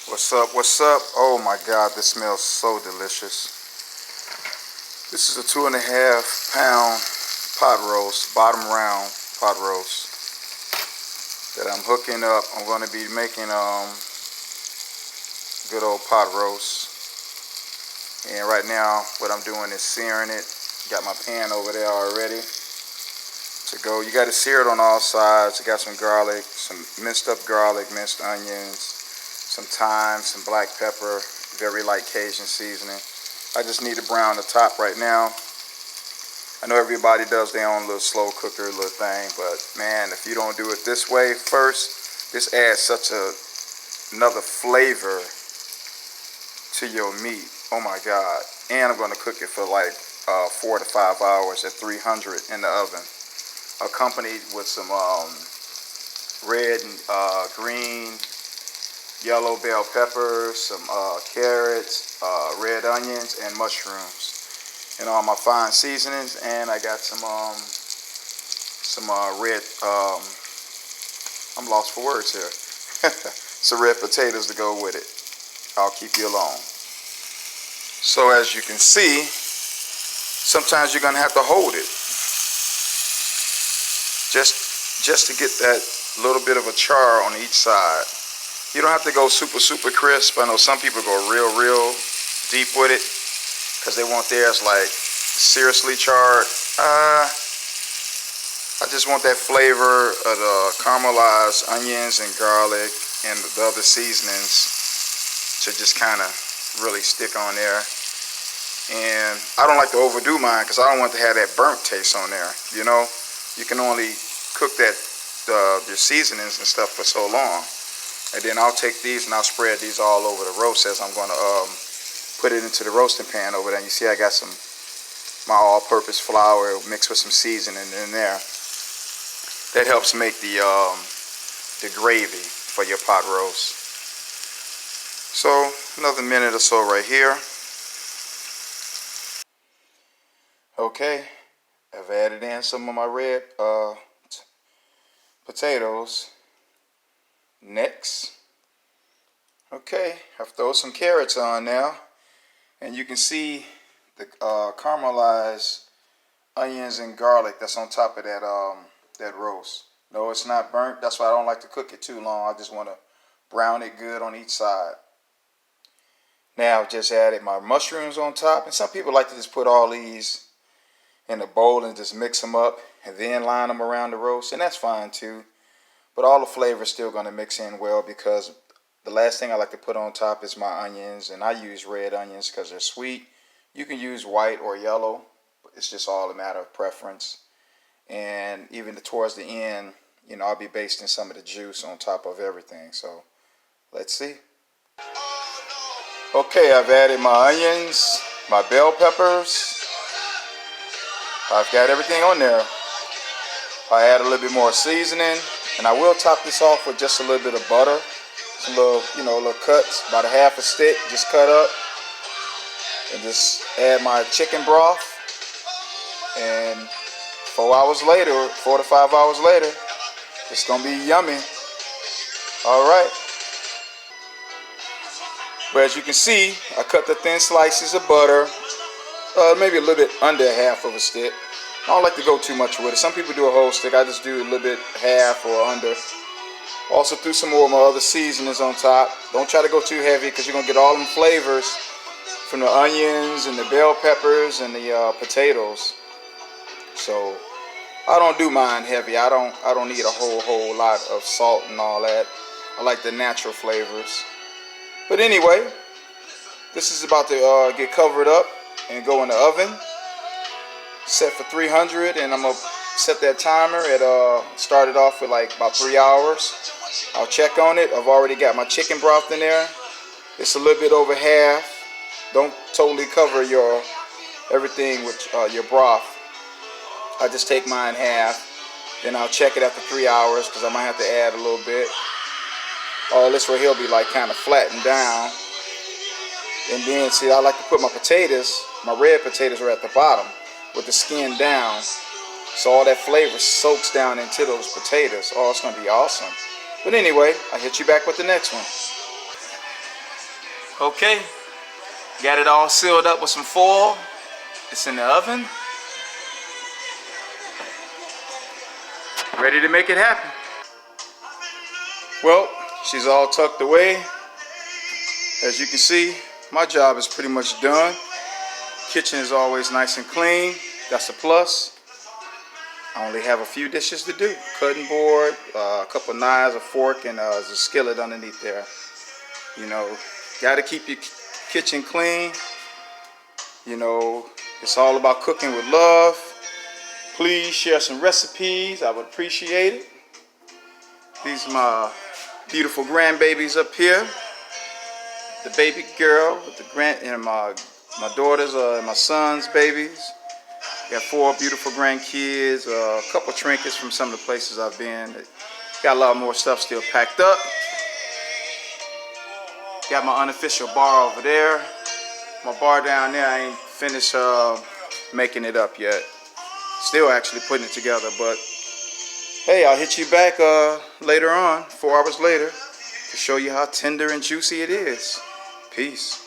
What's up? What's up? Oh my God, this smells so delicious. This is a 2.5-pound pot roast, bottom round pot roast that I'm hooking up. I'm going to be making good old pot roast. And right now, what I'm doing is searing it. Got my pan over there already to go. You got to sear it on all sides. I got some garlic, some minced up garlic, minced onions, some thyme, some black pepper, very light Cajun seasoning. I just need to brown the top right now. I know everybody does their own little slow cooker little thing, but man, if you don't do it this way first, this adds such another flavor to your meat. Oh my God. And I'm going to cook it for like 4 to 5 hours at 300 in the oven, accompanied with some red and green, yellow bell peppers, some carrots, red onions, and mushrooms, and all my fine seasonings. And I got some red, I'm lost for words here, some red potatoes to go with it. I'll keep you along. So as you can see, sometimes you're gonna have to hold it just to get that little bit of a char on each side. You don't have to go super crisp. I know some people go real deep with it because they want theirs like seriously charred. I just want that flavor of the caramelized onions and garlic and the other seasonings to just kind of really stick on there. And I don't like to overdo mine because I don't want to have that burnt taste on there. You know, you can only cook that your seasonings and stuff for so long. And then I'll take these and I'll spread these all over the roast as I'm going to put it into the roasting pan over there. And you see I got my all-purpose flour mixed with some seasoning in there. That helps make the gravy for your pot roast. So another minute or so right here. Okay, I've added in some of my red potatoes. Next, okay, I've thrown some carrots on now, and you can see the caramelized onions and garlic that's on top of that roast. No, it's not burnt. That's why I don't like to cook it too long. I just want to brown it good on each side. Now I've just added my mushrooms on top, and some people like to just put all these in a bowl and just mix them up and then line them around the roast, and that's fine too. But all the flavor is still going to mix in well, because the last thing I like to put on top is my onions, and I use red onions because they're sweet. You can use white or yellow, but it's just all a matter of preference. And even towards the end, you know, I'll be basting some of the juice on top of everything. So let's see. Okay, I've added my onions, my bell peppers. I've got everything on there. I add a little bit more seasoning, and I will top this off with just a little bit of butter. Some little, little cuts, about a half a stick, just cut up. And just add my chicken broth. And 4 to 5 hours later, it's gonna be yummy. All right. But as you can see, I cut the thin slices of butter, maybe a little bit under half of a stick. I don't like to go too much with it. Some people do a whole stick. I just do a little bit half or under. Also threw some more of my other seasonings on top. Don't try to go too heavy because you're going to get all them flavors from the onions and the bell peppers and the potatoes. So I don't do mine heavy. I don't need a whole lot of salt and all that. I like the natural flavors. But anyway, this is about to get covered up and go in the oven. Set for 300, and I'm gonna set that timer at start it off with like about 3 hours. I'll check on it. I've already got my chicken broth in there. It's a little bit over half. Don't totally cover your everything with your broth. I just take mine half, then I'll check it after 3 hours because I might have to add a little bit. All this right here will be like kind of flattened down. And then see, I like to put my potatoes, my red potatoes are at the bottom with the skin down, so all that flavor soaks down into those potatoes. Oh, it's going to be awesome. But anyway, I'll hit you back with the next one. Okay, got it all sealed up with some foil. It's in the oven. Ready to make it happen. Well, she's all tucked away. As you can see, my job is pretty much done. Kitchen is always nice and clean. That's a plus. I only have a few dishes to do. Cutting board, a couple knives, a fork, and there's a skillet underneath there. You know, gotta keep your kitchen clean. You know, it's all about cooking with love. Please share some recipes. I would appreciate it. These are my beautiful grandbabies up here. The baby girl with the and my daughters and my son's babies. Got 4 beautiful grandkids. A couple trinkets from some of the places I've been. Got a lot more stuff still packed up. Got my unofficial bar over there. My bar down there, I ain't finished making it up yet. Still actually putting it together, but hey, I'll hit you back later on, 4 hours later, to show you how tender and juicy it is. Peace.